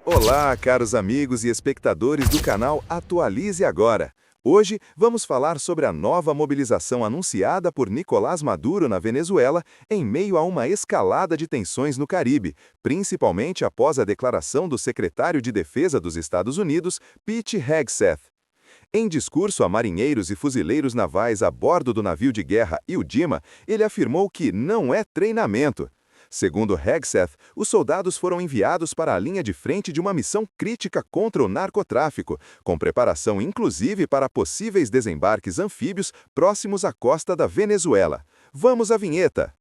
Olá, caros amigos e espectadores do canal Atualize Agora. Hoje vamos falar sobre a nova mobilização anunciada por Nicolás Maduro na Venezuela em meio a uma escalada de tensões no Caribe, principalmente após a declaração do secretário de Defesa dos Estados Unidos, Pete Hegseth. Em discurso a marinheiros e fuzileiros navais a bordo do navio de guerra Ildima, ele afirmou que não é treinamento. Segundo Hegseth, os soldados foram enviados para a linha de frente de uma missão crítica contra o narcotráfico, com preparação inclusive para possíveis desembarques anfíbios próximos à costa da Venezuela. Vamos à vinheta!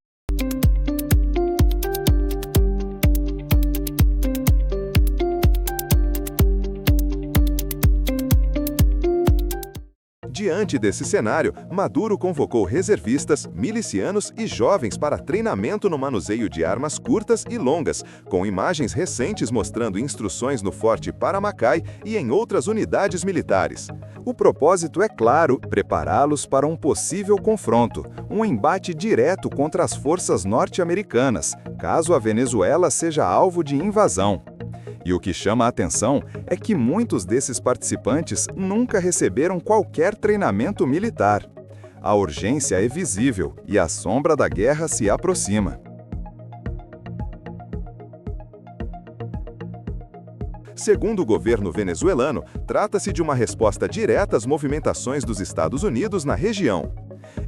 Diante desse cenário, Maduro convocou reservistas, milicianos e jovens para treinamento no manuseio de armas curtas e longas, com imagens recentes mostrando instruções no Forte Paramacay e em outras unidades militares. O propósito é claro, prepará-los para um possível confronto, um embate direto contra as forças norte-americanas, caso a Venezuela seja alvo de invasão. E o que chama a atenção é que muitos desses participantes nunca receberam qualquer treinamento militar. A urgência é visível e a sombra da guerra se aproxima. Segundo o governo venezuelano, trata-se de uma resposta direta às movimentações dos Estados Unidos na região.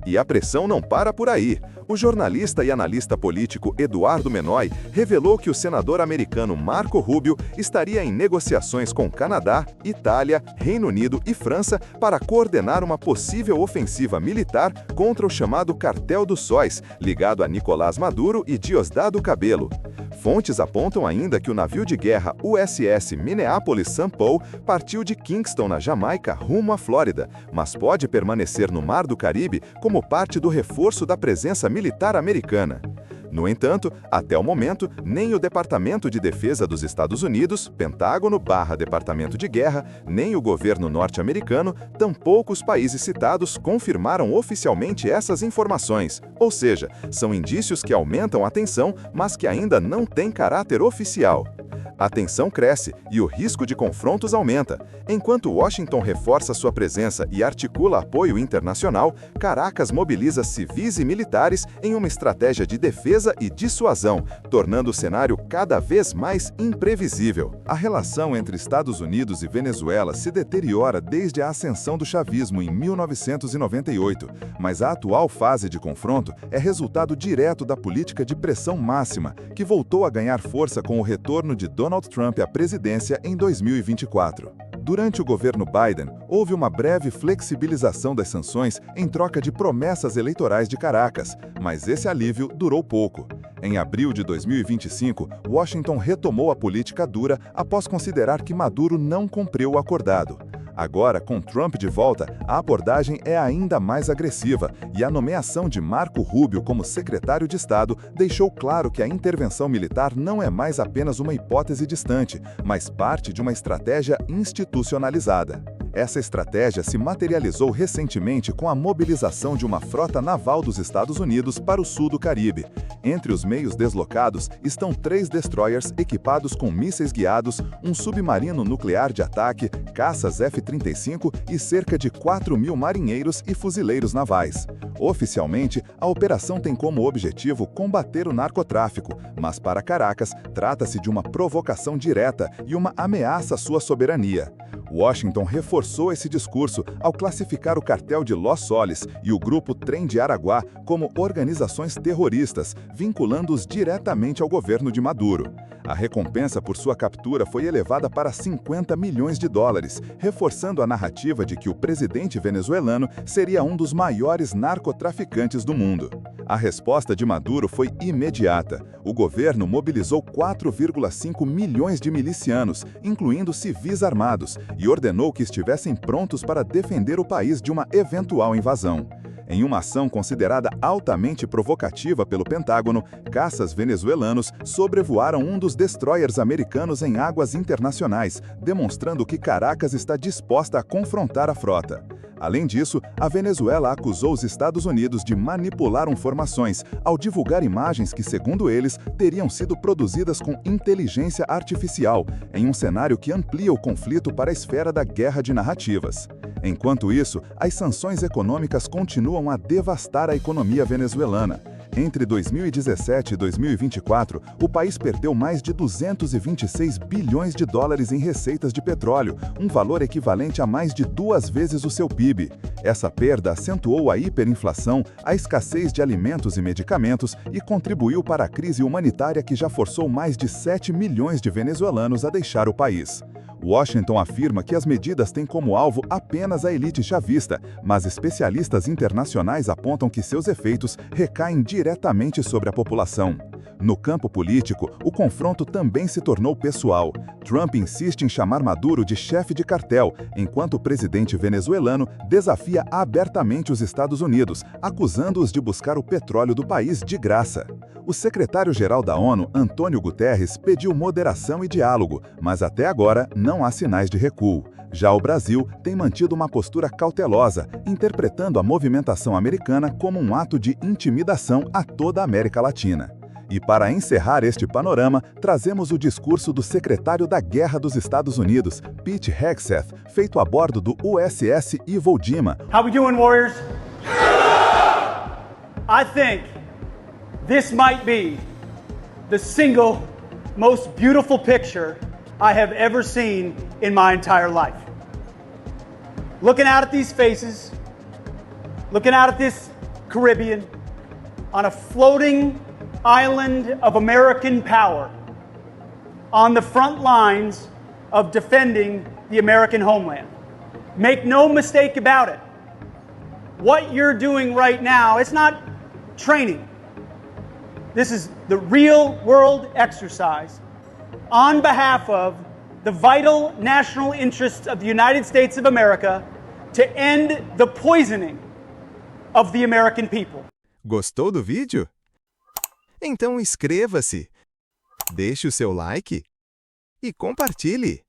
E a pressão não para por aí. O jornalista e analista político Eduardo Menoy revelou que o senador americano Marco Rubio estaria em negociações com Canadá, Itália, Reino Unido e França para coordenar uma possível ofensiva militar contra o chamado Cartel dos Sóis, ligado a Nicolás Maduro e Diosdado Cabello. Fontes apontam ainda que o navio de guerra USS Minneapolis St. Paul partiu de Kingston, na Jamaica, rumo à Flórida, mas pode permanecer no Mar do Caribe como parte do reforço da presença militar americana. No entanto, até o momento, nem o Departamento de Defesa dos Estados Unidos, Pentágono/Departamento de Guerra, nem o governo norte-americano, tampouco os países citados confirmaram oficialmente essas informações, ou seja, são indícios que aumentam a tensão, mas que ainda não têm caráter oficial. A tensão cresce e o risco de confrontos aumenta. Enquanto Washington reforça sua presença e articula apoio internacional, Caracas mobiliza civis e militares em uma estratégia de defesa e dissuasão, tornando o cenário cada vez mais imprevisível. A relação entre Estados Unidos e Venezuela se deteriora desde a ascensão do chavismo em 1998, mas a atual fase de confronto é resultado direto da política de pressão máxima, que voltou a ganhar força com o retorno de Donald Trump à presidência em 2024. Durante o governo Biden, houve uma breve flexibilização das sanções em troca de promessas eleitorais de Caracas, mas esse alívio durou pouco. Em abril de 2025, Washington retomou a política dura após considerar que Maduro não cumpriu o acordado. Agora, com Trump de volta, a abordagem é ainda mais agressiva e a nomeação de Marco Rubio como secretário de Estado deixou claro que a intervenção militar não é mais apenas uma hipótese distante, mas parte de uma estratégia institucionalizada. Essa estratégia se materializou recentemente com a mobilização de uma frota naval dos Estados Unidos para o sul do Caribe. Entre os meios deslocados estão 3 destroyers equipados com mísseis guiados, um submarino nuclear de ataque, caças F-35 e cerca de 4.000 marinheiros e fuzileiros navais. Oficialmente, a operação tem como objetivo combater o narcotráfico, mas para Caracas, trata-se de uma provocação direta e uma ameaça à sua soberania. Washington reforçou esse discurso ao classificar o cartel de Los Soles e o grupo Trem de Araguá como organizações terroristas, vinculando-os diretamente ao governo de Maduro. A recompensa por sua captura foi elevada para 50 milhões de dólares, reforçando a narrativa de que o presidente venezuelano seria um dos maiores narcotraficantes do mundo. A resposta de Maduro foi imediata. O governo mobilizou 4,5 milhões de milicianos, incluindo civis armados, e ordenou que estivessem prontos para defender o país de uma eventual invasão. Em uma ação considerada altamente provocativa pelo Pentágono, caças venezuelanos sobrevoaram um dos destroyers americanos em águas internacionais, demonstrando que Caracas está disposta a confrontar a frota. Além disso, a Venezuela acusou os Estados Unidos de manipular informações ao divulgar imagens que, segundo eles, teriam sido produzidas com inteligência artificial, em um cenário que amplia o conflito para a esfera da guerra de narrativas. Enquanto isso, as sanções econômicas continuam a devastar a economia venezuelana. Entre 2017 e 2024, o país perdeu mais de 226 bilhões de dólares em receitas de petróleo, um valor equivalente a mais de 2 vezes o seu PIB. Essa perda acentuou a hiperinflação, a escassez de alimentos e medicamentos e contribuiu para a crise humanitária que já forçou mais de 7 milhões de venezuelanos a deixar o país. Washington afirma que as medidas têm como alvo apenas a elite chavista, mas especialistas internacionais apontam que seus efeitos recaem diretamente sobre a população. No campo político, o confronto também se tornou pessoal. Trump insiste em chamar Maduro de chefe de cartel, enquanto o presidente venezuelano desafia abertamente os Estados Unidos, acusando-os de buscar o petróleo do país de graça. O secretário-geral da ONU, Antônio Guterres, pediu moderação e diálogo, mas até agora não há sinais de recuo. Já o Brasil tem mantido uma postura cautelosa, interpretando a movimentação americana como um ato de intimidação a toda a América Latina. E para encerrar este panorama, trazemos o discurso do secretário da Guerra dos Estados Unidos, Pete Hegseth, feito a bordo do USS Iwo Jima. How we doing, warriors? I think this might be the single most beautiful picture I have ever seen in my entire life. Looking out at these faces, looking out at this Caribbean, on a floating island of American power, on the front lines of defending the American homeland. Make no mistake about it. What you're doing right now, it's not training. This is the real world exercise on behalf of the vital national interests of the United States of America to end the poisoning of the American people. Gostou do vídeo? Então inscreva-se, deixe o seu like e compartilhe.